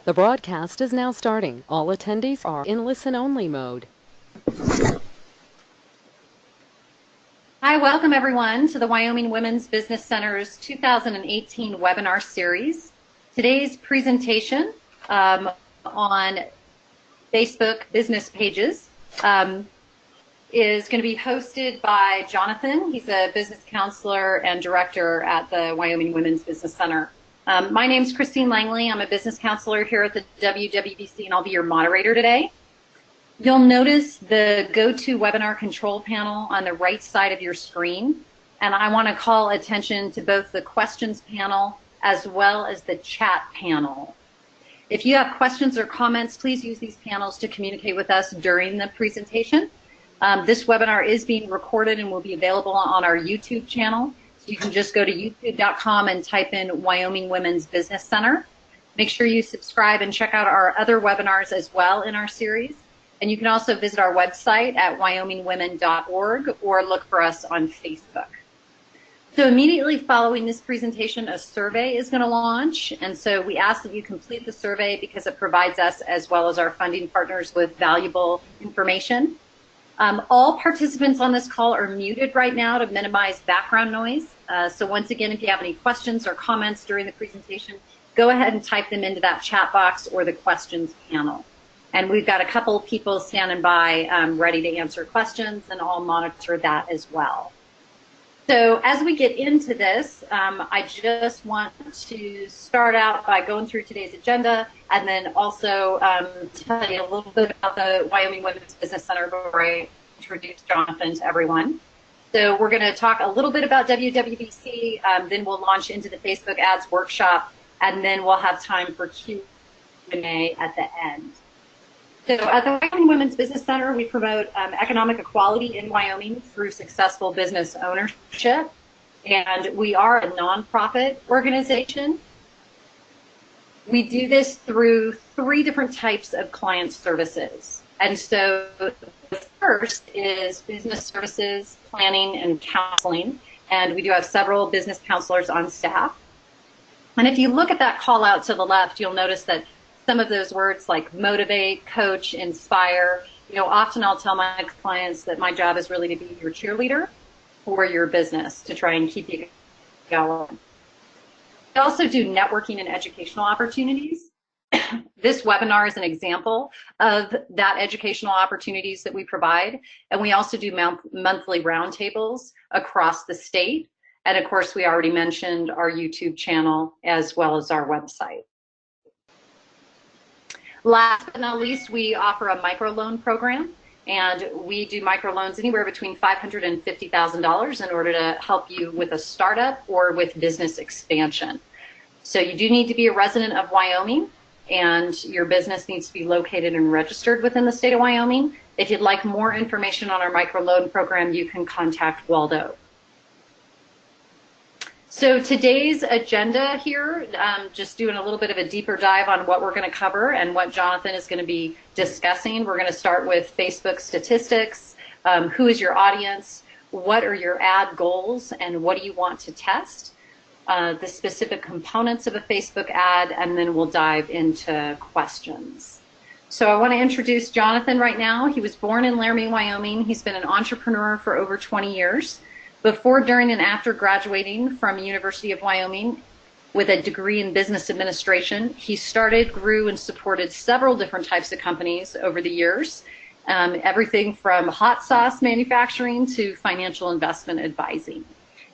The broadcast is now starting. All attendees are in listen-only mode. Hi, welcome everyone to the Wyoming Women's Business Center's 2018 webinar series. Today's presentation on Facebook business pages is going to be hosted by Jonathan. He's a business counselor and director at the Wyoming Women's Business Center. My name's Christine Langley. I'm a business counselor here at the WWBC, and I'll be your moderator today. You'll notice the GoToWebinar control panel on the right side of your screen, and I want to call attention to both the questions panel as well as the chat panel. If you have questions or comments, please use these panels to communicate with us during the presentation. This webinar is being recorded and will be available on our YouTube channel. So you can just go to youtube.com and type in Wyoming Women's Business Center. Make sure you subscribe and check out our other webinars as well in our series. And you can also visit our website at wyomingwomen.org or look for us on Facebook. So immediately following this presentation, a survey is going to launch. And so we ask that you complete the survey because it provides us, as well as our funding partners, with valuable information. All participants on this call are muted right now to minimize background noise. So once again, if you have any questions or comments during the presentation, go ahead and type them into that chat box or the questions panel. And we've got a couple of people standing by ready to answer questions, and I'll monitor that as well. So as we get into this, I just want to start out by going through today's agenda and then also tell you a little bit about the Wyoming Women's Business Center before I introduce Jonathan to everyone. So we're going to talk a little bit about WWBC, then we'll launch into the Facebook ads workshop, and then we'll have time for Q&A at the end. So at the Wyoming Women's Business Center, we promote economic equality in Wyoming through successful business ownership. And we are a nonprofit organization. We do this through 3 different types of client services. And so the first is business services, planning, and counseling. And we do have several business counselors on staff. And if you look at that call out to the left, you'll notice that some of those words like motivate, coach, inspire, often I'll tell my clients that my job is really to be your cheerleader for your business to try and keep you going. We also do networking and educational opportunities. This webinar is an example of that educational opportunities that we provide. And we also do monthly roundtables across the state. And of course, we already mentioned our YouTube channel as well as our website. Last but not least, we offer a microloan program, and we do microloans anywhere between $500 and $50,000 in order to help you with a startup or with business expansion. So you do need to be a resident of Wyoming, and your business needs to be located and registered within the state of Wyoming. If you'd like more information on our microloan program, you can contact Waldo. So today's agenda here, just doing a little bit of a deeper dive on what we're going to cover and what Jonathan is going to be discussing. We're going to start with Facebook statistics, who is your audience, what are your ad goals, and what do you want to test, the specific components of a Facebook ad, and then we'll dive into questions. So I want to introduce Jonathan right now. He was born in Laramie, Wyoming. He's been an entrepreneur for over 20 years. Before, during, and after graduating from University of Wyoming with a degree in business administration, he started, grew, and supported several different types of companies over the years, everything from hot sauce manufacturing to financial investment advising.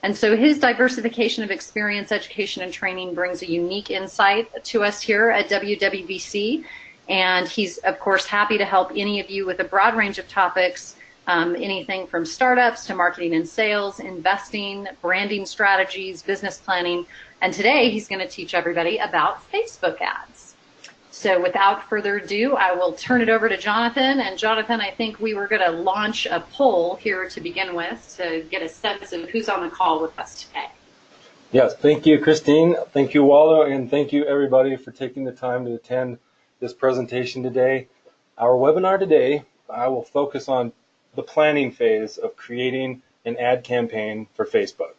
And so his diversification of experience, education, and training brings a unique insight to us here at WWBC. And he's, of course, happy to help any of you with a broad range of topics, anything from startups to marketing and sales, investing, branding strategies, business planning. And today he's going to teach everybody about Facebook ads. So without further ado, I will turn it over to Jonathan. And Jonathan, I think we were going to launch a poll here to begin with to get a sense of who's on the call with us today. Yes, thank you, Christine. Thank you, Waldo, and thank you, everybody, for taking the time to attend this presentation today. Our webinar today, I will focus on the planning phase of creating an ad campaign for Facebook.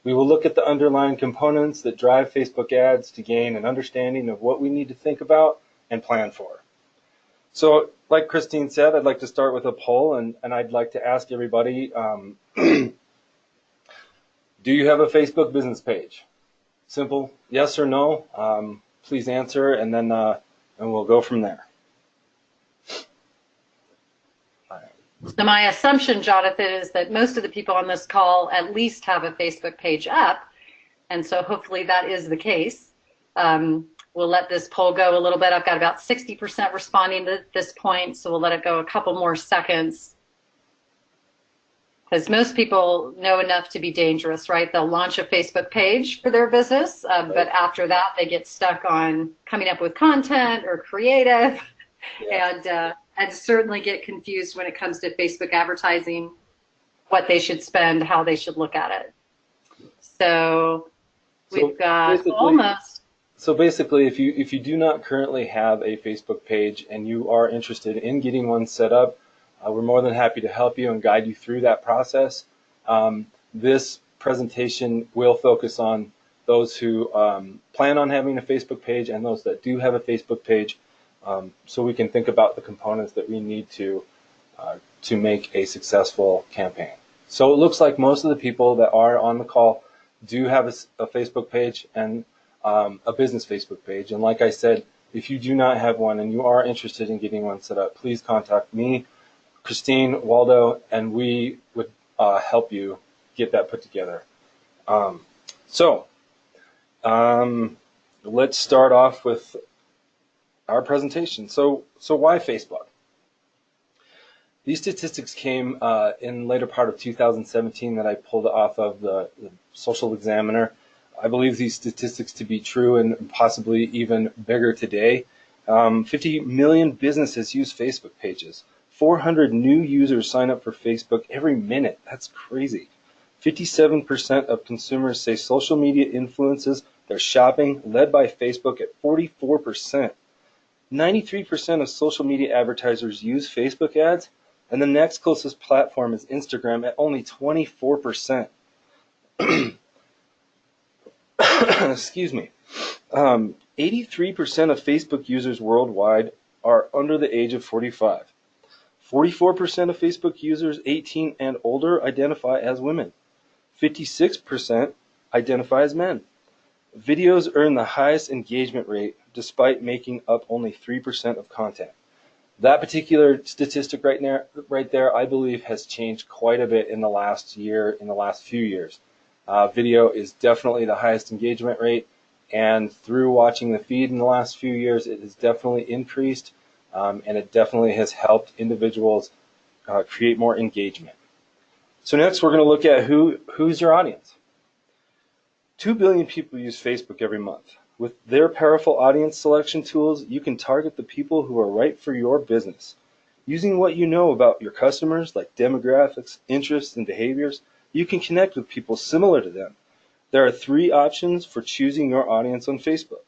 We will look at the underlying components that drive Facebook ads to gain an understanding of what we need to think about and plan for. So like Christine said, I'd like to start with a poll, and I'd like to ask everybody, do you have a Facebook business page? Simple, yes or no. Please answer, and then and we'll go from there. So my assumption, Jonathan, is that most of the people on this call at least have a Facebook page up. And so hopefully that is the case. We'll let this poll go a little bit. I've got about 60% responding to this point, so we'll let it go a couple more seconds. Because most people know enough to be dangerous, right? They'll launch a Facebook page for their business, but after that they get stuck on coming up with content or creative. Yeah. And certainly get confused when it comes to Facebook advertising, what they should spend, how they should look at it. So we've got almost. So basically, if you do not currently have a Facebook page and you are interested in getting one set up, we're more than happy to help you and guide you through that process. This presentation will focus on those who plan on having a Facebook page and those that do have a Facebook page. So we can think about the components that we need to make a successful campaign. So it looks like most of the people that are on the call do have a Facebook page and a business Facebook page. And like I said, if you do not have one and you are interested in getting one set up, please contact me, Christine, Waldo, and we would help you get that put together. Let's start off with our presentation. So why Facebook? These statistics came in later part of 2017 that I pulled off of the Social Examiner. I believe these statistics to be true and possibly even bigger today. 50 million businesses use Facebook pages. 400 new users sign up for Facebook every minute. That's crazy. 57% of consumers say social media influences their shopping, led by Facebook at 44%. 93% of social media advertisers use Facebook ads, and the next closest platform is Instagram at only 24%. Excuse me. 83% of Facebook users worldwide are under the age of 45. 44% of Facebook users 18 and older identify as women. 56% identify as men. Videos earn the highest engagement rate despite making up only 3% of content. That particular statistic right there, I believe, has changed quite a bit in the last year, in the last few years. Video is definitely the highest engagement rate, and through watching the feed in the last few years, it has definitely increased, and it definitely has helped individuals create more engagement. So next, we're going to look at who's your audience. 2 billion people use Facebook every month. With their powerful audience selection tools, you can target the people who are right for your business. Using what you know about your customers, like demographics, interests, and behaviors, you can connect with people similar to them. There are 3 options for choosing your audience on Facebook,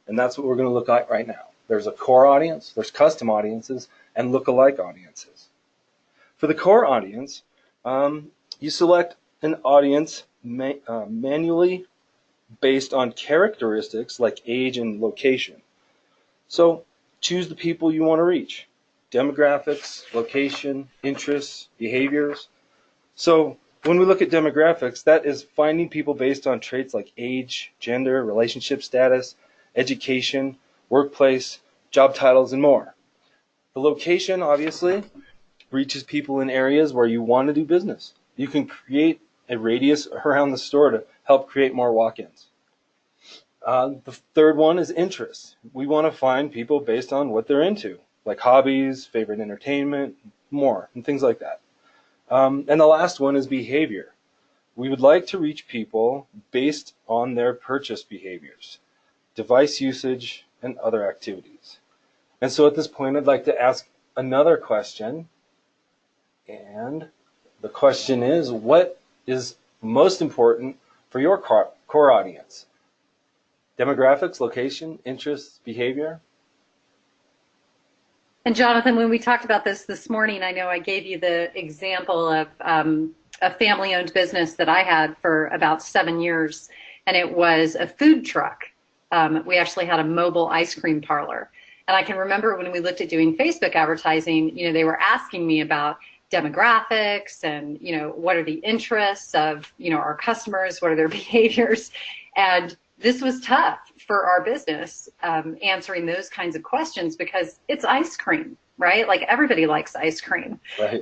and that's what we're going to look at right now. There's a core audience, there's custom audiences, and lookalike audiences. For the core audience, you select an audience manually based on characteristics like age and location. So choose the people you want to reach. Demographics, location, interests, behaviors. So when we look at demographics, that is finding people based on traits like age, gender, relationship status, education, workplace, job titles, and more. The location, obviously, reaches people in areas where you want to do business. You can create a radius around the store to help create more walk-ins. The third one is interests. We want to find people based on what they're into, like hobbies, favorite entertainment, more, and things like that. And the last one is behavior. We would like to reach people based on their purchase behaviors, device usage, and other activities. And so at this point, I'd like to ask another question. And the question is, what is most important for your core audience? Demographics, location, interests, behavior? And Jonathan, when we talked about this morning, I know I gave you the example of a family-owned business that I had for about 7 years, and it was a food truck. We actually had a mobile ice cream parlor. And I can remember when we looked at doing Facebook advertising, they were asking me about demographics and, what are the interests of, our customers, what are their behaviors? And this was tough for our business, answering those kinds of questions because it's ice cream, right? Like everybody likes ice cream, Right.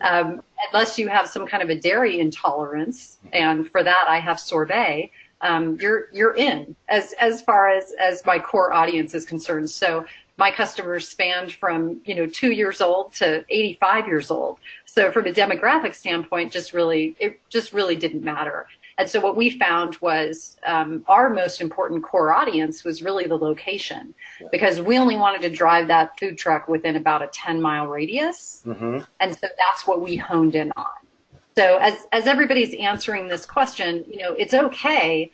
Unless you have some kind of a dairy intolerance. And for that, I have sorbet. You're in as far as my core audience is concerned. So my customers spanned from 2 years old to 85 years old. So from a demographic standpoint, it just really didn't matter. And so what we found was our most important core audience was really the location, because we only wanted to drive that food truck within about a 10-mile radius. Mm-hmm. And so that's what we honed in on. So as everybody's answering this question, it's okay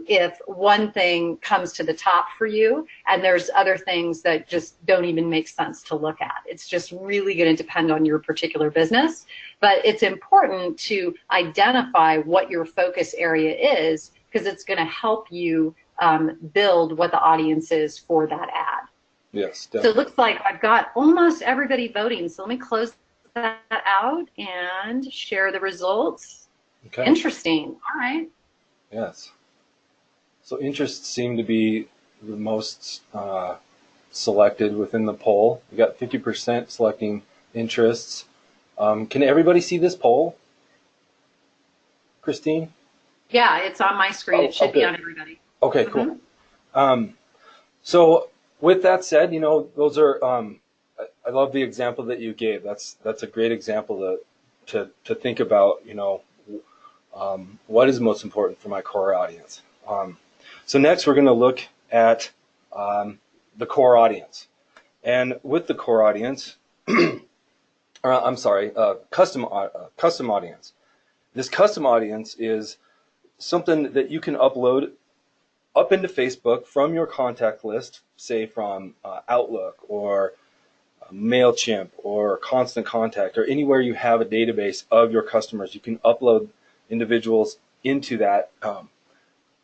if one thing comes to the top for you and there's other things that just don't even make sense to look at. It's just really going to depend on your particular business. But it's important to identify what your focus area is, because it's going to help you build what the audience is for that ad. Yes, definitely. So it looks like I've got almost everybody voting. So let me close that out and share the results. Okay. Interesting. All right. Yes. So interests seem to be the most selected within the poll. We got 50% selecting interests. Can everybody see this poll? Christine? Yeah, it's on my screen. It should be on everybody. Okay, cool. So with that said, those are, I love the example that you gave. That's a great example to think about, what is most important for my core audience. So next we're going to look at the core audience. And with the core audience, custom audience. This custom audience is something that you can upload up into Facebook from your contact list, say from Outlook or MailChimp or Constant Contact, or anywhere you have a database of your customers. You can upload individuals into that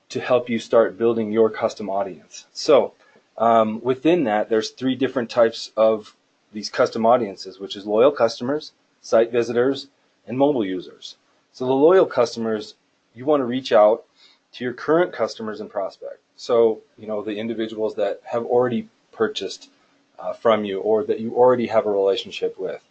to help you start building your custom audience. So within that, there's 3 different types of these custom audiences, which is loyal customers, site visitors, and mobile users. So the loyal customers, you want to reach out to your current customers and prospect. So, the individuals that have already purchased from you, or that you already have a relationship with,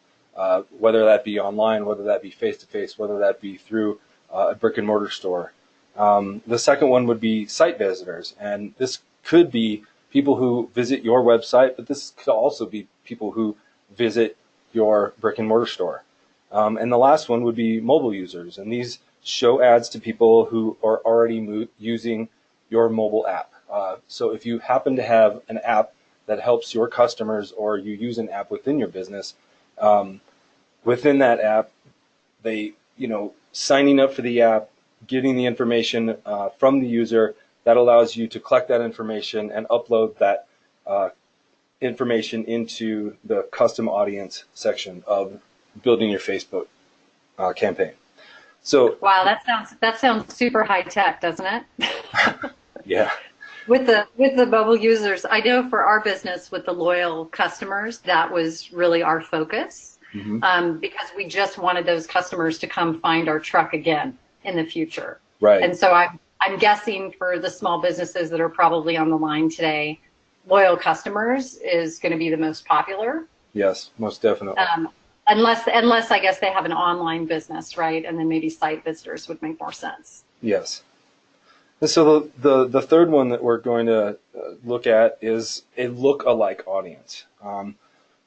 whether that be online, whether that be face-to-face, whether that be through a brick and mortar store. The second one would be site visitors, and this could be people who visit your website, but this could also be people who visit your brick and mortar store. And the last one would be mobile users, and these show ads to people who are already using your mobile app. So if you happen to have an app that helps your customers, or you use an app within your business, within that app, they, signing up for the app, getting the information from the user, that allows you to collect that information and upload that information into the custom audience section of building your Facebook campaign. So wow, that sounds super high tech, doesn't it? Yeah. With the mobile users, I know for our business with the loyal customers, that was really our focus, because we just wanted those customers to come find our truck again in the future. Right. And so I'm guessing for the small businesses that are probably on the line today, loyal customers is going to be the most popular. Yes, most definitely. Unless I guess they have an online business, right? And then maybe site visitors would make more sense. Yes. And so the third one that we're going to look at is a lookalike audience.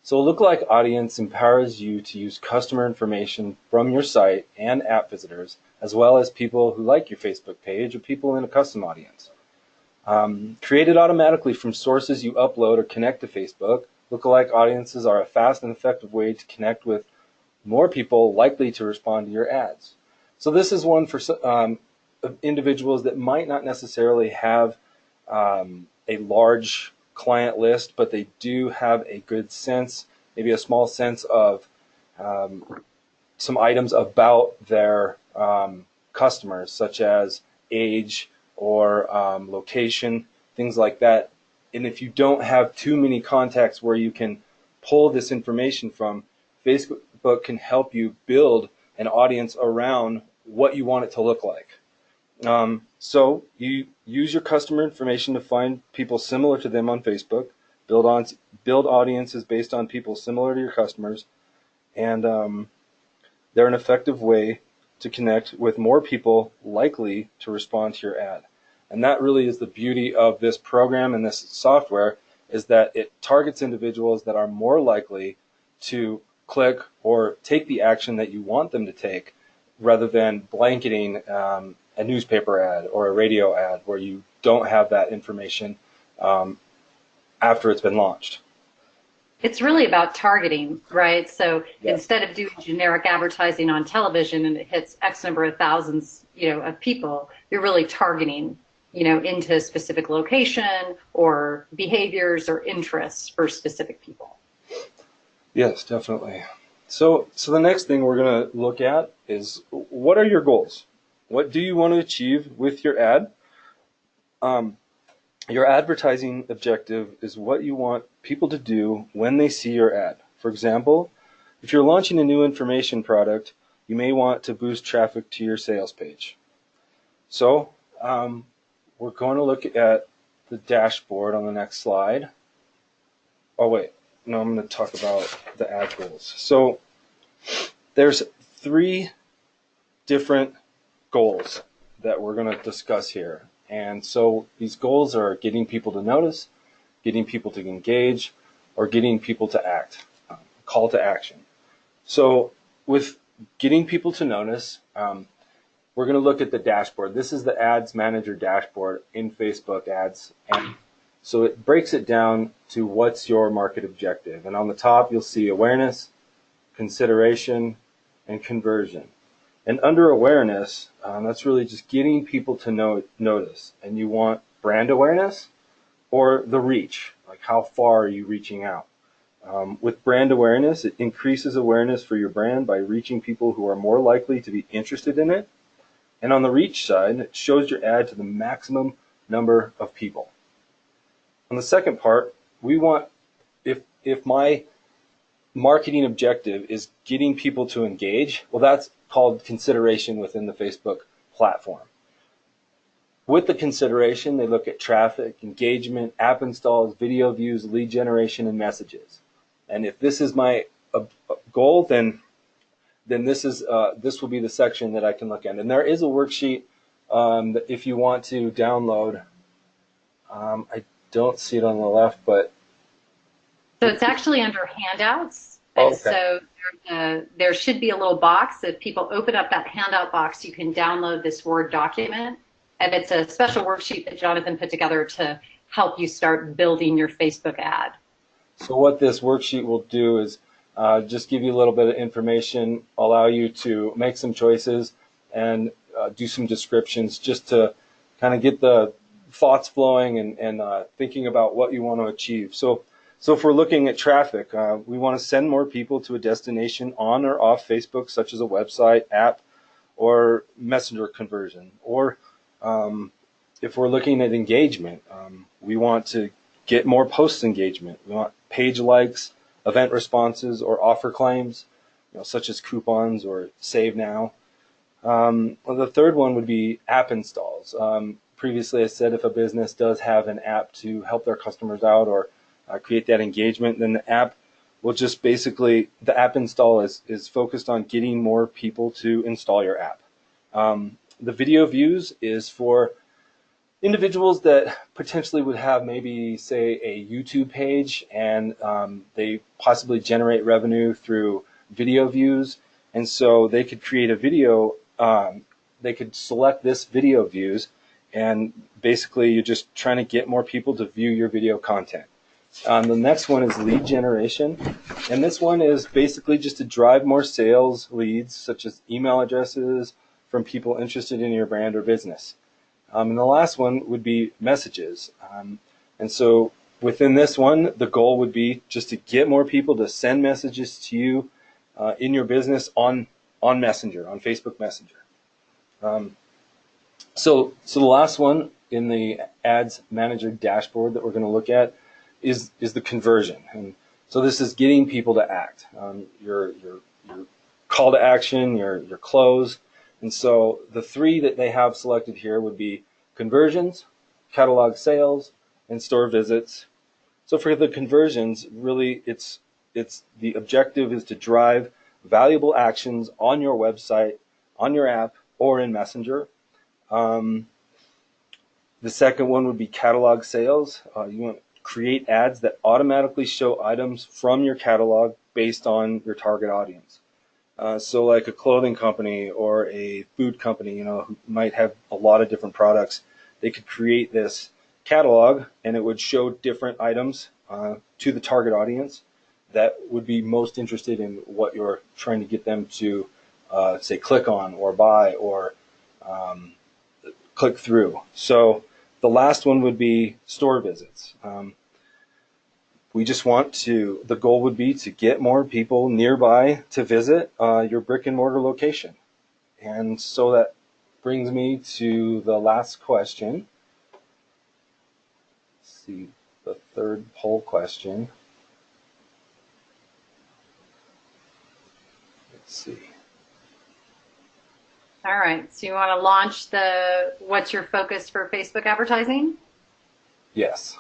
So a lookalike audience empowers you to use customer information from your site and app visitors, as well as people who like your Facebook page or people in a custom audience. Created automatically from sources you upload or connect to Facebook, lookalike audiences are a fast and effective way to connect with more people likely to respond to your ads. So this is one for individuals that might not necessarily have a large client list, but they do have a good sense, maybe a small sense of some items about their customers, such as age or location, things like that. if you don't have too many contacts where you can pull this information from, Facebook can help you build an audience around what you want it to look like. So you use your customer information to find people similar to them on Facebook, build audiences based on people similar to your customers, and they're an effective way to connect with more people likely to respond to your ad. And that really is the beauty of this program and this software, is that it targets individuals that are more likely to click or take the action that you want them to take, rather than blanketing a newspaper ad or a radio ad where you don't have that information after it's been launched. It's really about targeting, right? So Yeah. instead of doing generic advertising on television and it hits X number of thousands, of people, you're really targeting, into a specific location or behaviors or interests for specific people. Yes, definitely. So the next thing we're going to look at is, what are your goals? What do you want to achieve with your ad? Your advertising objective is what you want people to do when they see your ad. For example, if you're launching a new information product, you may want to boost traffic to your sales page. So we're going to look at the dashboard on the next slide. Oh, wait. No, I'm going to talk about the ad goals. So there's 3 different goals that we're going to discuss here. And so these goals are getting people to notice, getting people to engage, or getting people to act, call to action. So with getting people to notice, we're going to look at the dashboard. This is the Ads Manager dashboard in Facebook ads. And so it breaks it down to what's your market objective. And on the top, you'll see awareness, consideration, and conversion. And under awareness, that's really just getting people to notice. And you want brand awareness or the reach, like how far are you reaching out? With brand awareness, it increases awareness for your brand by reaching people who are more likely to be interested in it. And on the reach side, it shows your ad to the maximum number of people. On the second part, we want, if my marketing objective is getting people to engage, well, that's called consideration within the Facebook platform. With the consideration, they look at traffic, engagement, app installs, video views, lead generation, and messages. And if this is my goal, then this will be the section that I can look at. And there is a worksheet that if you want to download. I don't see it on the left, but So it's actually under handouts. Okay. And so there should be a little box. If people open up that handout box, you can download this Word document. And it's a special worksheet that Jonathan put together to help you start building your Facebook ad. So what this worksheet will do is just give you a little bit of information, allow you to make some choices, and do some descriptions just to kind of get the thoughts flowing and thinking about what you want to achieve. So if we're looking at traffic, we want to send more people to a destination on or off Facebook, such as a website, app, or messenger conversion. Or if we're looking at engagement, we want to get more post engagement. We want page likes, event responses, or offer claims, such as coupons or save now. The third one would be app installs. Previously, I said if a business does have an app to help their customers out or create that engagement, then the app will just basically, the app install is focused on getting more people to install your app. The video views is for individuals that potentially would have maybe, say, a YouTube page, and they possibly generate revenue through video views. And so they could create a video, they could select this video views, and basically you're just trying to get more people to view your video content. The next one is lead generation, and this one is basically just to drive more sales leads, such as email addresses from people interested in your brand or business. And the last one would be messages. And so within this one, the goal would be just to get more people to send messages to you in your business on Messenger, on Facebook Messenger. So the last one in the Ads Manager dashboard that we're going to look at is the conversion. And so this is getting people to act. Your call to action, your close. And so the three that they have selected here would be conversions, catalog sales, and store visits. So for the conversions, really it's the objective is to drive valuable actions on your website, on your app, or in Messenger. The second one would be catalog sales. You want to create ads that automatically show items from your catalog based on your target audience. So like a clothing company or a food company, who might have a lot of different products, they could create this catalog and it would show different items to the target audience that would be most interested in what you're trying to get them to, say, click on or buy or click through. So the last one would be store visits. We just the goal would be to get more people nearby to visit your brick and mortar location. And so that brings me to the last question. Let's see, the third poll question. Let's see. All right, so you want to launch what's your focus for Facebook advertising? Yes.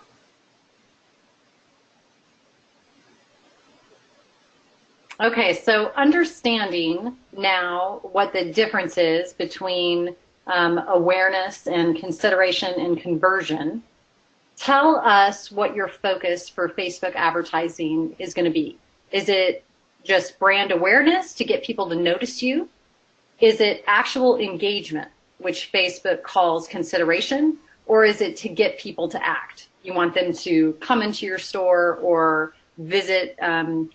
Okay, so understanding now what the difference is between awareness and consideration and conversion, tell us what your focus for Facebook advertising is going to be. Is it just brand awareness to get people to notice you? Is it actual engagement, which Facebook calls consideration, or is it to get people to act? You want them to come into your store or visit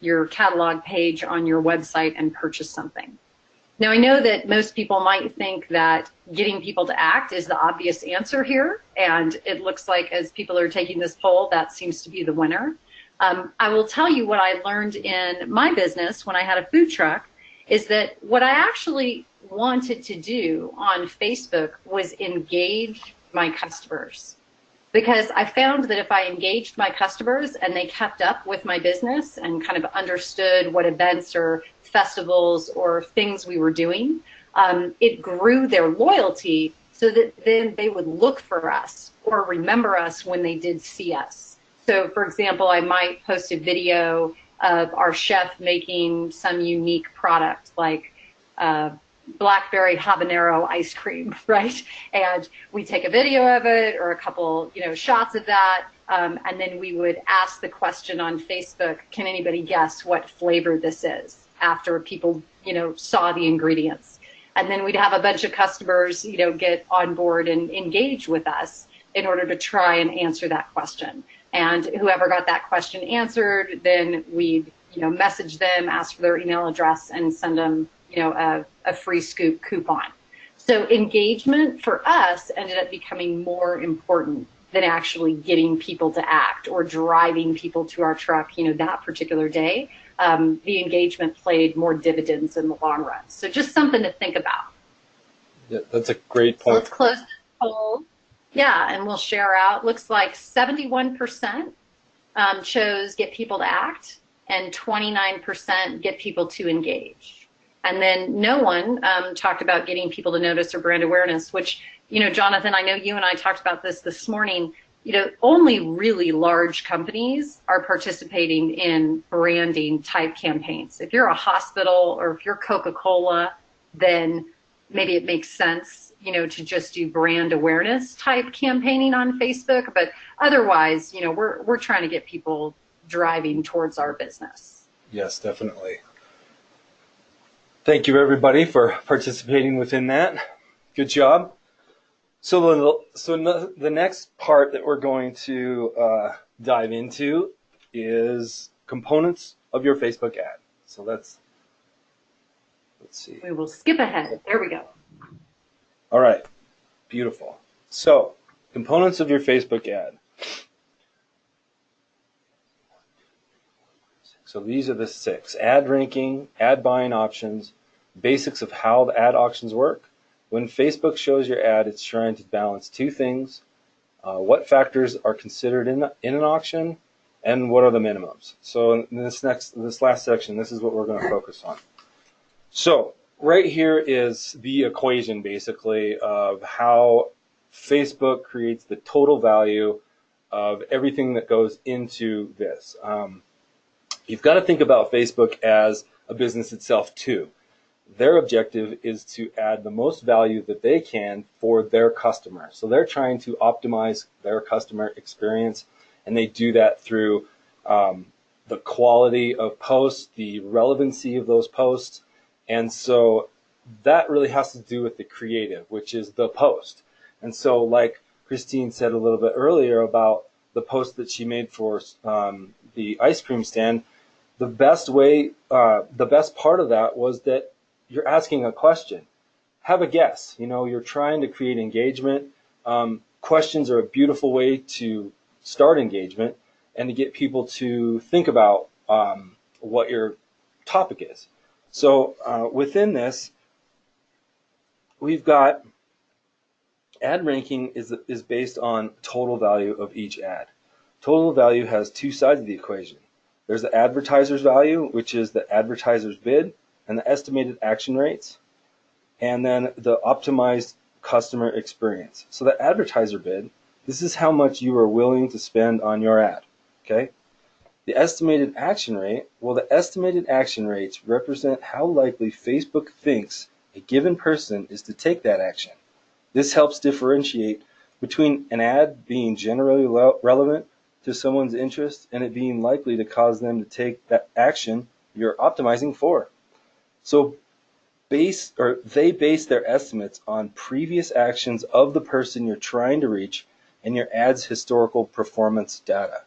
your catalog page on your website and purchase something. Now, I know that most people might think that getting people to act is the obvious answer here, and it looks like as people are taking this poll, that seems to be the winner. I will tell you what I learned in my business when I had a food truck is that what I actually wanted to do on Facebook was engage my customers. Because I found that if I engaged my customers and they kept up with my business and kind of understood what events or festivals or things we were doing, it grew their loyalty so that then they would look for us or remember us when they did see us. So, for example, I might post a video of our chef making some unique product like blackberry habanero ice cream, right? And we take a video of it or a couple, shots of that, and then we would ask the question on Facebook, can anybody guess what flavor this is after people, saw the ingredients? And then we'd have a bunch of customers, get on board and engage with us in order to try and answer that question. And whoever got that question answered, then we'd, message them, ask for their email address, and send them a free scoop coupon. So engagement for us ended up becoming more important than actually getting people to act or driving people to our truck, that particular day. The engagement played more dividends in the long run. So just something to think about. Yeah, that's a great point. So let's close the poll. Yeah, and we'll share out. Looks like 71% chose get people to act and 29% get people to engage. And then no one talked about getting people to notice or brand awareness, which, Jonathan, I know you and I talked about this morning. Only really large companies are participating in branding type campaigns. If you're a hospital or if you're Coca-Cola, then maybe it makes sense, to just do brand awareness type campaigning on Facebook. But otherwise, we're trying to get people driving towards our business. Yes, definitely. Thank you, everybody, for participating within that. Good job. So the next part that we're going to dive into is components of your Facebook ad. So let's see. We will skip ahead. There we go. All right. Beautiful. So components of your Facebook ad. So these are the 6: ad ranking, ad buying options, basics of how the ad auctions work. When Facebook shows your ad, it's trying to balance 2 things: what factors are considered in an auction, and what are the minimums. So in this last section, this is what we're going to focus on. So right here is the equation, basically, of how Facebook creates the total value of everything that goes into this. You've got to think about Facebook as a business itself too. Their objective is to add the most value that they can for their customer. So they're trying to optimize their customer experience, and they do that through the quality of posts, the relevancy of those posts. And so that really has to do with the creative, which is the post. And so like Christine said a little bit earlier about the post that she made for the ice cream stand, the best part of that was that you're asking a question. Have a guess. You're trying to create engagement. Questions are a beautiful way to start engagement and to get people to think about what your topic is. So within this, we've got ad ranking is based on total value of each ad. Total value has two sides of the equation. There's the advertiser's value, which is the advertiser's bid, and the estimated action rates, and then the optimized customer experience. So the advertiser bid, this is how much you are willing to spend on your ad, okay? The estimated action rate, well, the estimated action rates represent how likely Facebook thinks a given person is to take that action. This helps differentiate between an ad being generally relevant to someone's interest and it being likely to cause them to take that action you're optimizing for. So they base their estimates on previous actions of the person you're trying to reach and your ad's historical performance data.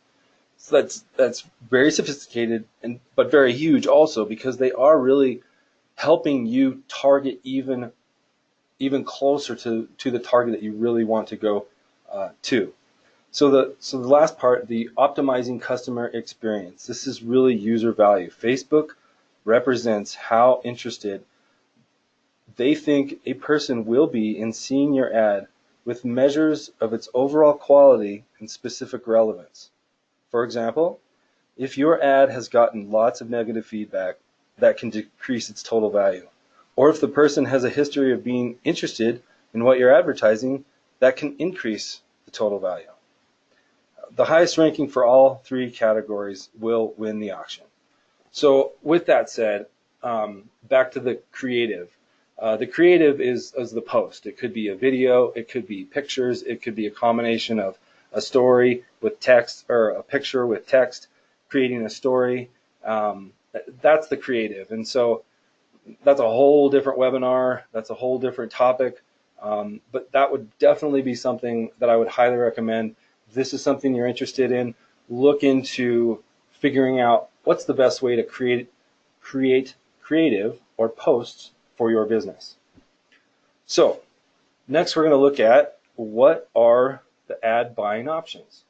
So that's very sophisticated but very huge also, because they are really helping you target even closer to the target that you really want to go to. So the last part, the optimizing customer experience. This is really user value. Facebook represents how interested they think a person will be in seeing your ad with measures of its overall quality and specific relevance. For example, if your ad has gotten lots of negative feedback, that can decrease its total value. Or if the person has a history of being interested in what you're advertising, that can increase the total value. The highest ranking for all three categories will win the auction. So with that said, back to the creative. The creative is the post. It could be a video, it could be pictures, it could be a combination of a story with text or a picture with text, creating a story. That's the creative. And so that's a whole different webinar. That's a whole different topic. But that would definitely be something that I would highly recommend. If this is something you're interested in, look into figuring out what's the best way to create creative or posts for your business. So next we're going to look at what are the ad buying options.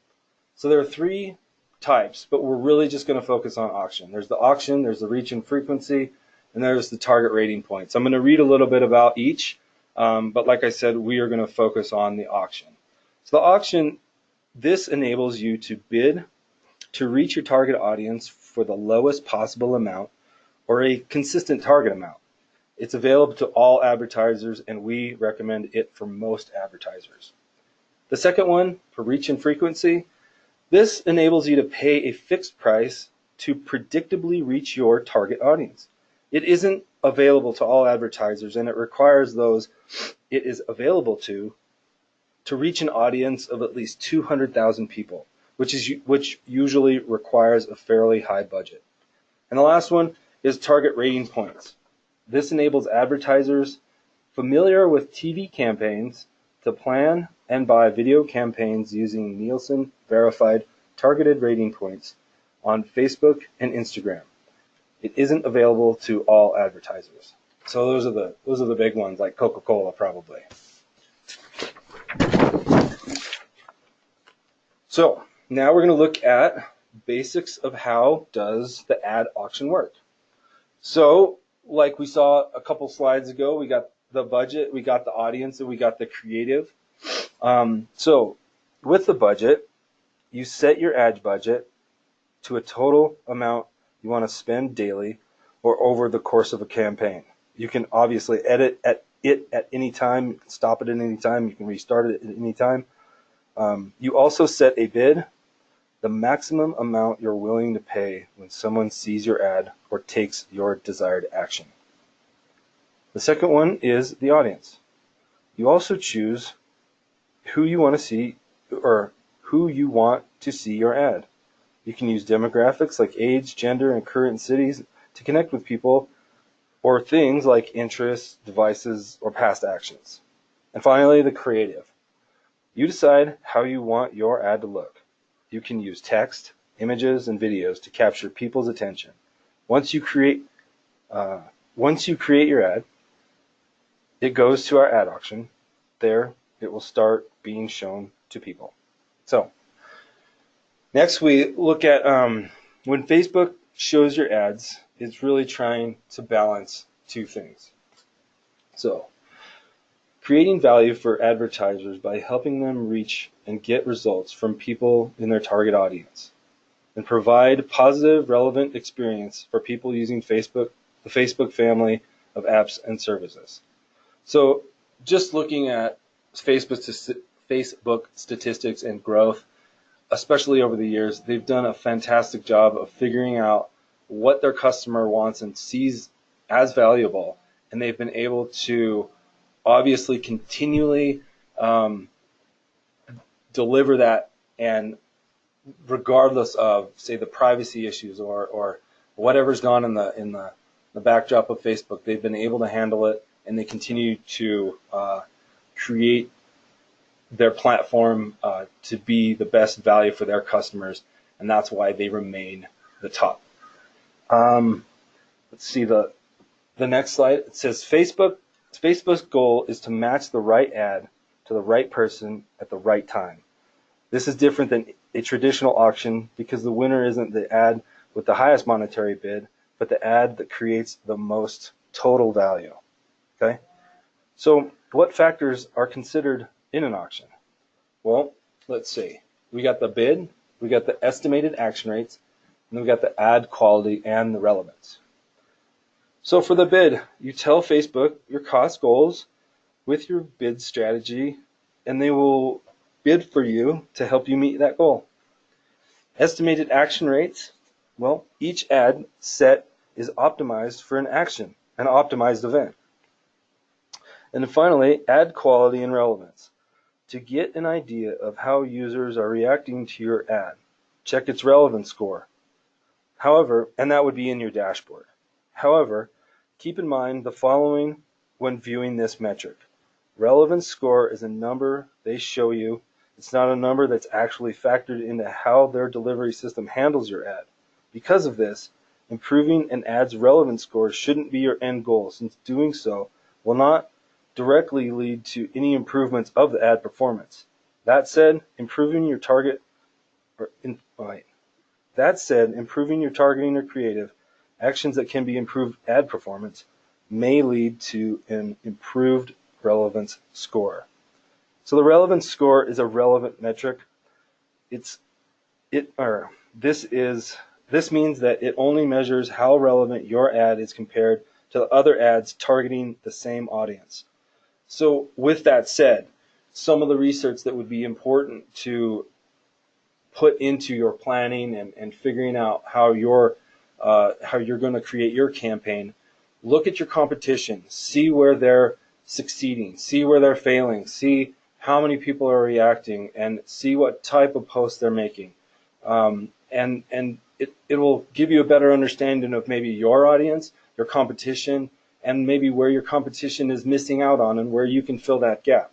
So there are three types, but we're really just going to focus on auction. There's the auction, there's the reach and frequency, and there's the target rating points. I'm going to read a little bit about each, but like I said, we are going to focus on the auction. So the auction, this enables you to bid to reach your target audience for the lowest possible amount or a consistent target amount. It's available to all advertisers, and we recommend it for most advertisers. The second one, for reach and frequency, this enables you to pay a fixed price to predictably reach your target audience. It isn't available to all advertisers, and it requires those it is available to reach an audience of at least 200,000 people, which usually requires a fairly high budget. And the last one is target rating points. This enables advertisers familiar with TV campaigns to plan and buy video campaigns using Nielsen verified targeted rating points on Facebook and Instagram. It isn't available to all advertisers. So those are the big ones, like Coca-Cola probably. So now we're going to look at basics of how does the ad auction work. So like we saw a couple slides ago, we got the budget, we got the audience, and we got the creative. So with the budget, you set your ad budget to a total amount you want to spend daily or over the course of a campaign. You can obviously edit at any time. You can stop it at any time. You can restart it at any time. You also set a bid, the maximum amount you're willing to pay when someone sees your ad or takes your desired action. The second one is the audience. You also choose who you want to see or who you want to see your ad. You can use demographics like age, gender, and current cities to connect with people, or things like interests, devices, or past actions. And finally, the creative. You decide how you want your ad to look. You can use text, images, and videos to capture people's attention. Once you create your ad, it goes to our ad auction. There, it will start being shown to people. So, next we look at when Facebook shows your ads, it's really trying to balance two things. So, creating value for advertisers by helping them reach and get results from people in their target audience, and provide positive, relevant experience for people using Facebook, the Facebook family of apps and services. So, just looking at Facebook statistics and growth, especially over the years, they've done a fantastic job of figuring out what their customer wants and sees as valuable, and they've been able to obviously continually deliver that, and regardless of, say, the privacy issues or whatever's gone in the backdrop of Facebook, they've been able to handle it, and they continue to create their platform to be the best value for their customers, and that's why they remain the top. Let's see the next slide. It says Facebook's goal is to match the right ad to the right person at the right time. This is different than a traditional auction because the winner isn't the ad with the highest monetary bid, but the ad that creates the most total value. Okay? So what factors are considered in an auction? Well, let's see. We got the bid, we got the estimated action rates, and then we got the ad quality and the relevance. So for the bid, you tell Facebook your cost goals with your bid strategy, and they will bid for you to help you meet that goal. Estimated action rates, well, each ad set is optimized for an action, an optimized event. And then finally, ad quality and relevance. To get an idea of how users are reacting to your ad, check its relevance score. However, and that would be in your dashboard. However, keep in mind the following when viewing this metric. Relevance score is a number they show you. It's not a number that's actually factored into how their delivery system handles your ad. Because of this, improving an ad's relevance score shouldn't be your end goal, since doing so will not directly lead to any improvements of the ad performance. That said, improving your targeting or creative actions that can be improved ad performance may lead to an improved relevance score. So the relevance score is a relevant metric. This means that it only measures how relevant your ad is compared to other ads targeting the same audience. So with that said, some of the research that would be important to put into your planning and figuring out how you're going to create your campaign, look at your competition, see where they're succeeding, see where they're failing, see how many people are reacting, and see what type of posts they're making. And it will give you a better understanding of maybe your audience, your competition, and maybe where your competition is missing out on and where you can fill that gap.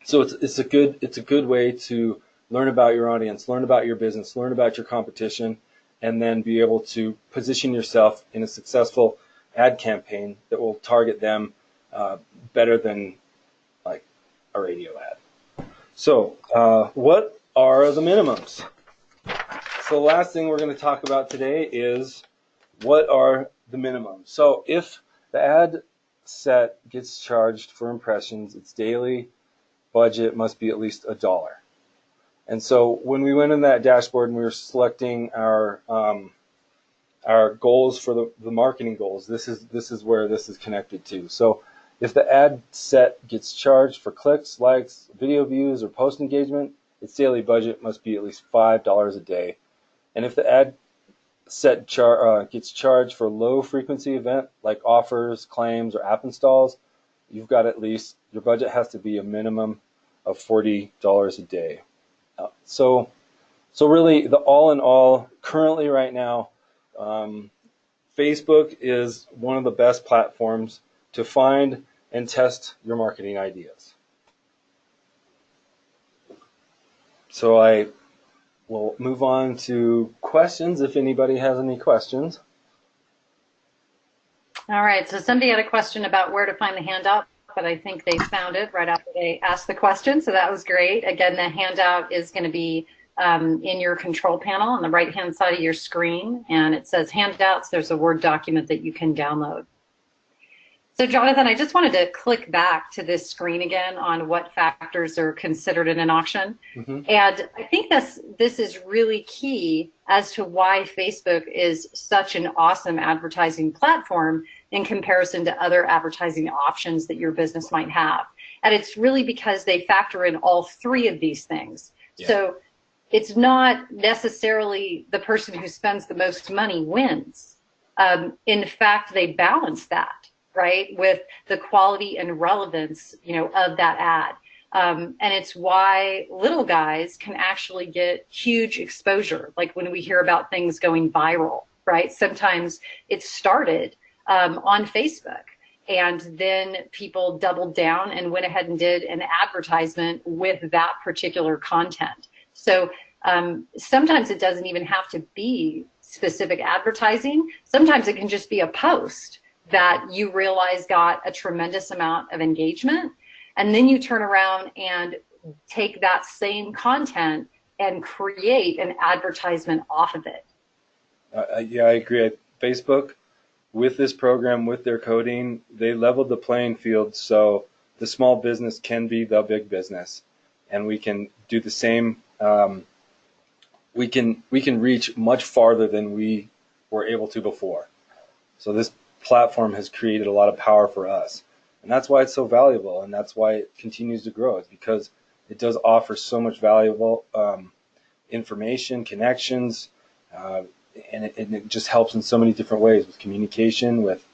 So it's a good way to learn about your audience, learn about your business, learn about your competition, and then be able to position yourself in a successful ad campaign that will target them better than like a radio ad. So what are the minimums? So the last thing we're going to talk about today is what are the minimums. So if the ad set gets charged for impressions, it's daily, budget must be at least $1. And so when we went in that dashboard and we were selecting our goals for the marketing goals, this is where this is connected to. So if the ad set gets charged for clicks, likes, video views, or post engagement, its daily budget must be at least $5 a day. And if the ad set gets charged for low frequency event like offers, claims, or app installs, you've got at least, your budget has to be a minimum of $40 a day. So really, the all in all, currently right now, Facebook is one of the best platforms to find and test your marketing ideas. So I will move on to questions if anybody has any questions. All right, so somebody had a question about where to find the handout, but I think they found it right after they asked the question, so that was great. Again, the handout is going to be in your control panel on the right-hand side of your screen, and it says handouts. There's a Word document that you can download. So Jonathan, I just wanted to click back to this screen again on what factors are considered in an auction. Mm-hmm. And I think this is really key as to why Facebook is such an awesome advertising platform in comparison to other advertising options that your business might have. And it's really because they factor in all three of these things. Yeah. So it's not necessarily the person who spends the most money wins. In fact, they balance that, right, with the quality and relevance, of that ad. And it's why little guys can actually get huge exposure. Like when we hear about things going viral, right? Sometimes it started on Facebook, and then people doubled down and went ahead and did an advertisement with that particular content. So sometimes it doesn't even have to be specific advertising. Sometimes it can just be a post that you realize got a tremendous amount of engagement, and then you turn around and take that same content and create an advertisement off of it. Yeah, I agree. Facebook, with this program, with their coding, they leveled the playing field so the small business can be the big business, and we can do the same. We can reach much farther than we were able to before. So this platform has created a lot of power for us, and that's why it's so valuable, and that's why it continues to grow. It's because it does offer so much valuable information, connections, and it just helps in so many different ways with communication, with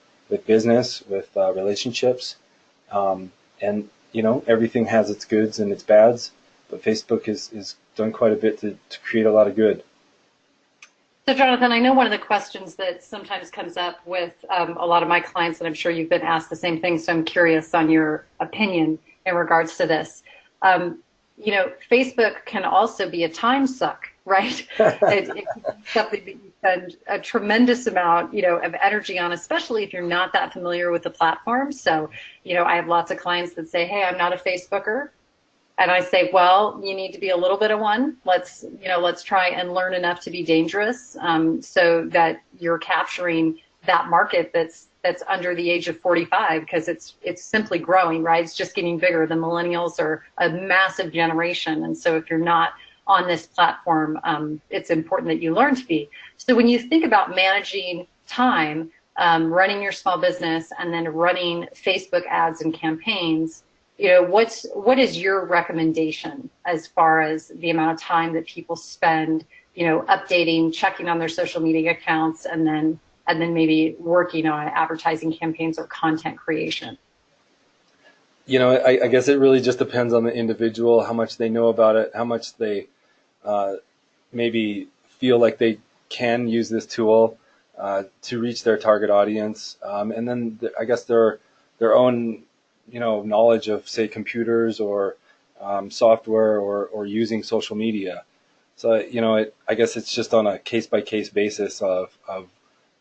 business, with relationships, and everything has its goods and its bads, but Facebook is done quite a bit to create a lot of good. So Jonathan, I know one of the questions that sometimes comes up with a lot of my clients, and I'm sure you've been asked the same thing, so I'm curious on your opinion in regards to this. Facebook can also be a time suck, right? It's something that you spend a tremendous amount, of energy on, especially if you're not that familiar with the platform. So, I have lots of clients that say, hey, I'm not a Facebooker. And I say, well, you need to be a little bit of one. Let's try and learn enough to be dangerous, so that you're capturing that market that's under the age of 45, because it's simply growing, right? It's just getting bigger. The millennials are a massive generation. And so if you're not on this platform, it's important that you learn to be. So when you think about managing time, running your small business, and then running Facebook ads and campaigns, what is your recommendation as far as the amount of time that people spend, updating, checking on their social media accounts, and then maybe working on advertising campaigns or content creation? I guess it really just depends on the individual, how much they know about it, how much they maybe feel like they can use this tool to reach their target audience, and then I guess their own knowledge of, say, computers or software or using social media. So, I guess it's just on a case-by-case basis of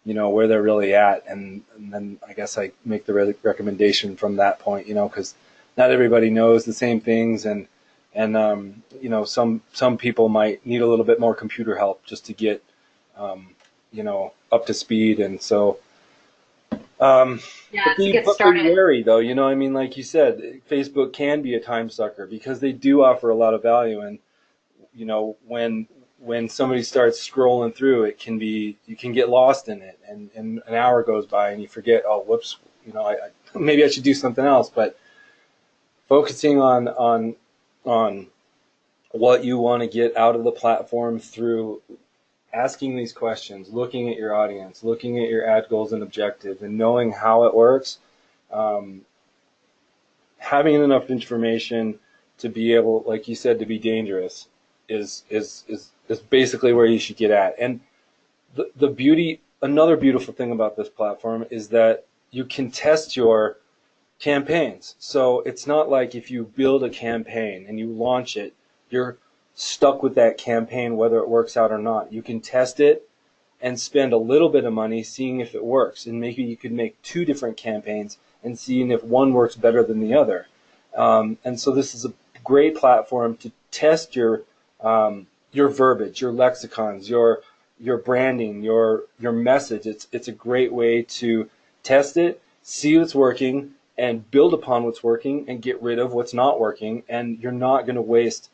where they're really at. And then I guess I make the recommendation from that point, because not everybody knows the same things. And some people might need a little bit more computer help just to get, up to speed. And so, Yeah, to get But be started. wary though, you know, I mean, like you said, Facebook can be a time sucker because they do offer a lot of value. And, you know, when somebody starts scrolling through, it can be, you can get lost in it, and an hour goes by and you forget, oh, whoops, you know, maybe I should do something else. But focusing on what you want to get out of the platform through asking these questions, looking at your audience, looking at your ad goals and objectives, and knowing how it works, um, having enough information to be able, like you said, to be dangerous is basically where you should get at. And the beauty, another beautiful thing about this platform is that you can test your campaigns. So it's not like if you build a campaign and you launch it, you're stuck with that campaign whether it works out or not. You can test it and spend a little bit of money seeing if it works. And maybe you could make two different campaigns and seeing if one works better than the other. And so this is a great platform to test your verbiage, your lexicons, your branding, your message. It's a great way to test it, see what's working, and build upon what's working and get rid of what's not working. And you're not going to waste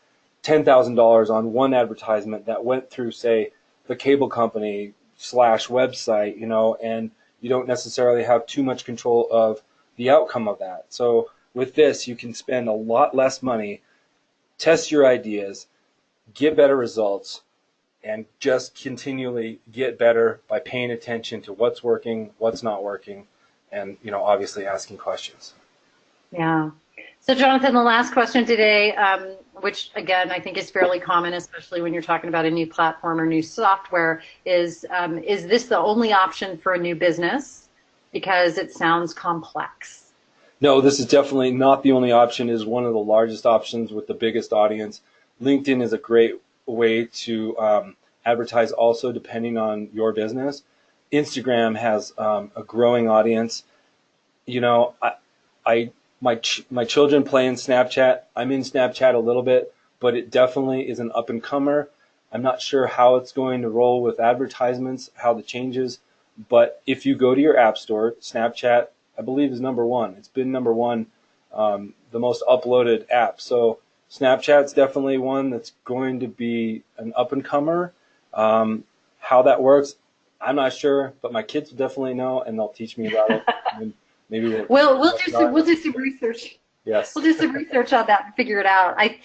$10,000 on one advertisement that went through, say, the cable company / website, you know, and you don't necessarily have too much control of the outcome of that. So with this, you can spend a lot less money, test your ideas, get better results, and just continually get better by paying attention to what's working, what's not working, and, you know, obviously asking questions. Yeah. So, Jonathan, the last question today, which again I think is fairly common, especially when you're talking about a new platform or new software, is this the only option for a new business? Because it sounds complex. No, this is definitely not the only option. It is one of the largest options with the biggest audience. LinkedIn is a great way to advertise also depending on your business. Instagram has a growing audience. You know, my children play in Snapchat. I'm in Snapchat a little bit, but it definitely is an up and comer. I'm not sure how it's going to roll with advertisements, how the changes, but if you go to your app store, Snapchat, I believe, is number one. It's been number one, the most uploaded app. So Snapchat's definitely one that's going to be an up and comer. How that works, I'm not sure, but my kids will definitely know, and they'll teach me about it. And maybe We'll do some research. Yes. We'll do some research on that and figure it out. I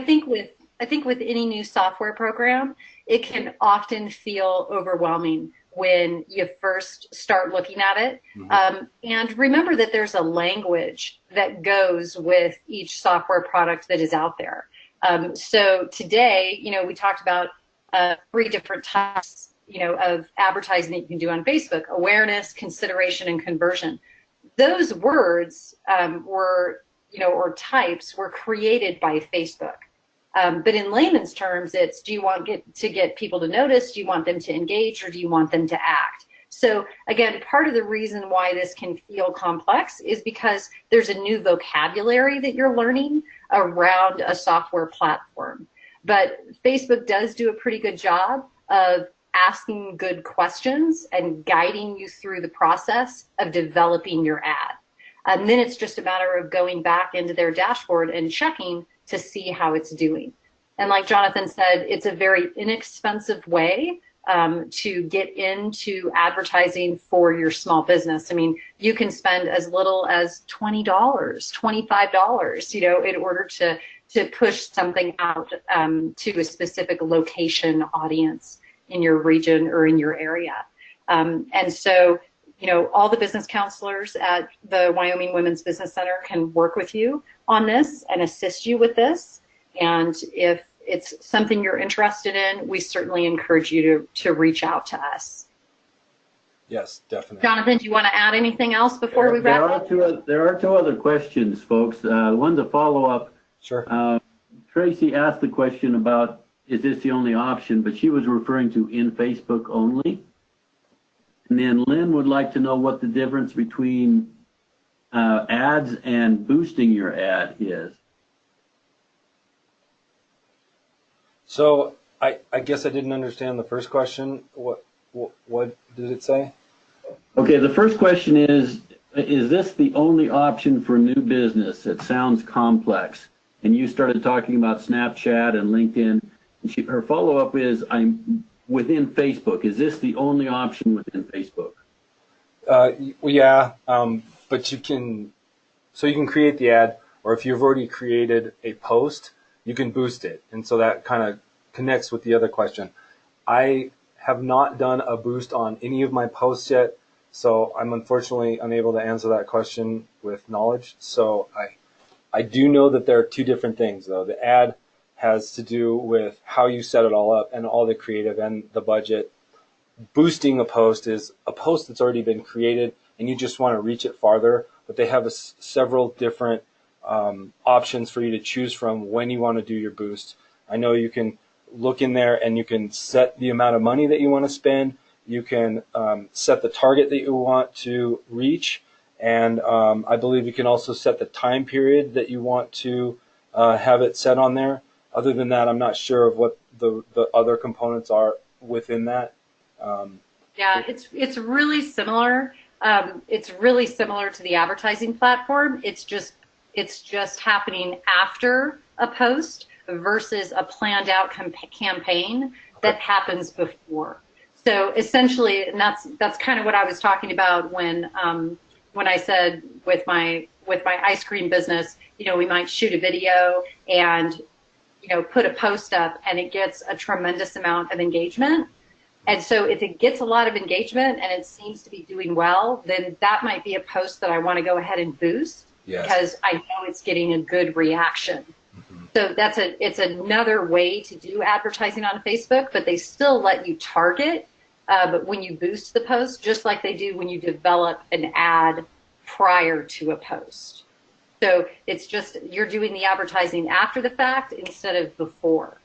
think with any new software program, it can often feel overwhelming when you first start looking at it. And remember that there's a language that goes with each software product that is out there. So today, you know, we talked about 3 different types, you know, of advertising that you can do on Facebook: awareness, consideration, and conversion. Those words were, you know, or types were created by Facebook. But in layman's terms, it's, do you want to get people to notice? Do you want them to engage, or do you want them to act? So again, part of the reason why this can feel complex is because there's a new vocabulary that you're learning around a software platform. But Facebook does do a pretty good job of asking good questions and guiding you through the process of developing your ad. And then it's just a matter of going back into their dashboard and checking to see how it's doing. And like Jonathan said, it's a very inexpensive way to get into advertising for your small business. I mean, you can spend as little as $20, $25, you know, in order to push something out to a specific location audience in your region or in your area. And so, you know, all the business counselors at the Wyoming Women's Business Center can work with you on this and assist you with this. And if it's something you're interested in, we certainly encourage you to reach out to us. Yes, definitely. Jonathan, do you want to add anything else before we wrap up? There are 2 other questions, folks. One's a follow-up. Sure. Tracy asked the question about, is this the only option? But she was referring to in Facebook only. And then Lynn would like to know what the difference between ads and boosting your ad is. So I guess I didn't understand the first question. What did it say? Okay, the first question is this the only option for new business? It sounds complex. And you started talking about Snapchat and LinkedIn. And her follow-up is, I'm within Facebook. Is this the only option within Facebook? Yeah, but you can create the ad, or if you've already created a post, you can boost it. And so that kind of connects with the other question. I have not done a boost on any of my posts yet, so I'm unfortunately unable to answer that question with knowledge. So I do know that there are two different things, though. The ad has to do with how you set it all up and all the creative and the budget. Boosting a post is a post that's already been created and you just want to reach it farther, but they have several different options for you to choose from when you want to do your boost. I know you can look in there and you can set the amount of money that you want to spend. You can set the target that you want to reach, and I believe you can also set the time period that you want to have it set on there. Other than that, I'm not sure of what the other components are within that. Yeah, it's really similar. It's really similar to the advertising platform. It's just happening after a post versus a planned out campaign that happens before. So essentially, and that's kind of what I was talking about when I said with my ice cream business, we might shoot a video and put a post up and it gets a tremendous amount of engagement. And so if it gets a lot of engagement and it seems to be doing well, then that might be a post that I want to go ahead and boost. Yes. Because I know it's getting a good reaction. Mm-hmm. So it's another way to do advertising on Facebook, but they still let you target. But when you boost the post, just like they do when you develop an ad prior to a post. So it's just you're doing the advertising after the fact instead of before,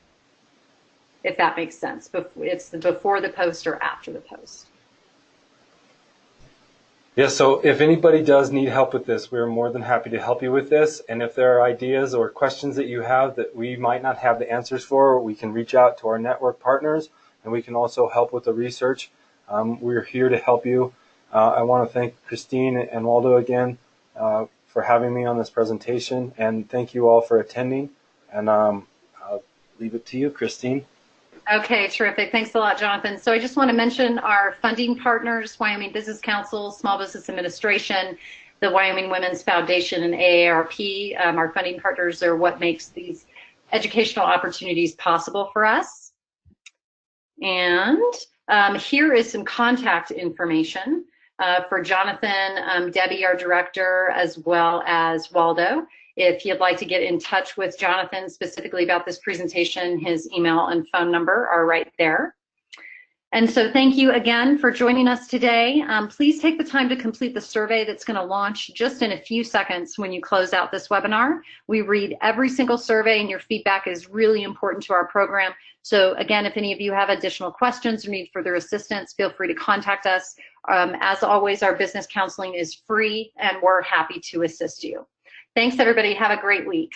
if that makes sense. It's before the post or after the post. Yeah, so if anybody does need help with this, we're more than happy to help you with this. And if there are ideas or questions that you have that we might not have the answers for, we can reach out to our network partners, and we can also help with the research. We're here to help you. I want to thank Christine and Waldo again for having me on this presentation, and thank you all for attending. And I'll leave it to you, Christine. Okay, terrific. Thanks a lot, Jonathan. So I just want to mention our funding partners, Wyoming Business Council, Small Business Administration, the Wyoming Women's Foundation, and AARP. Our funding partners are what makes these educational opportunities possible for us. And here is some contact information for Jonathan, Debbie, our director, as well as Waldo. If you'd like to get in touch with Jonathan specifically about this presentation, his email and phone number are right there. And so thank you again for joining us today. Please take the time to complete the survey that's going to launch just in a few seconds when you close out this webinar. We read every single survey and your feedback is really important to our program. So again, if any of you have additional questions or need further assistance, feel free to contact us. As always, our business counseling is free and we're happy to assist you. Thanks, everybody. Have a great week.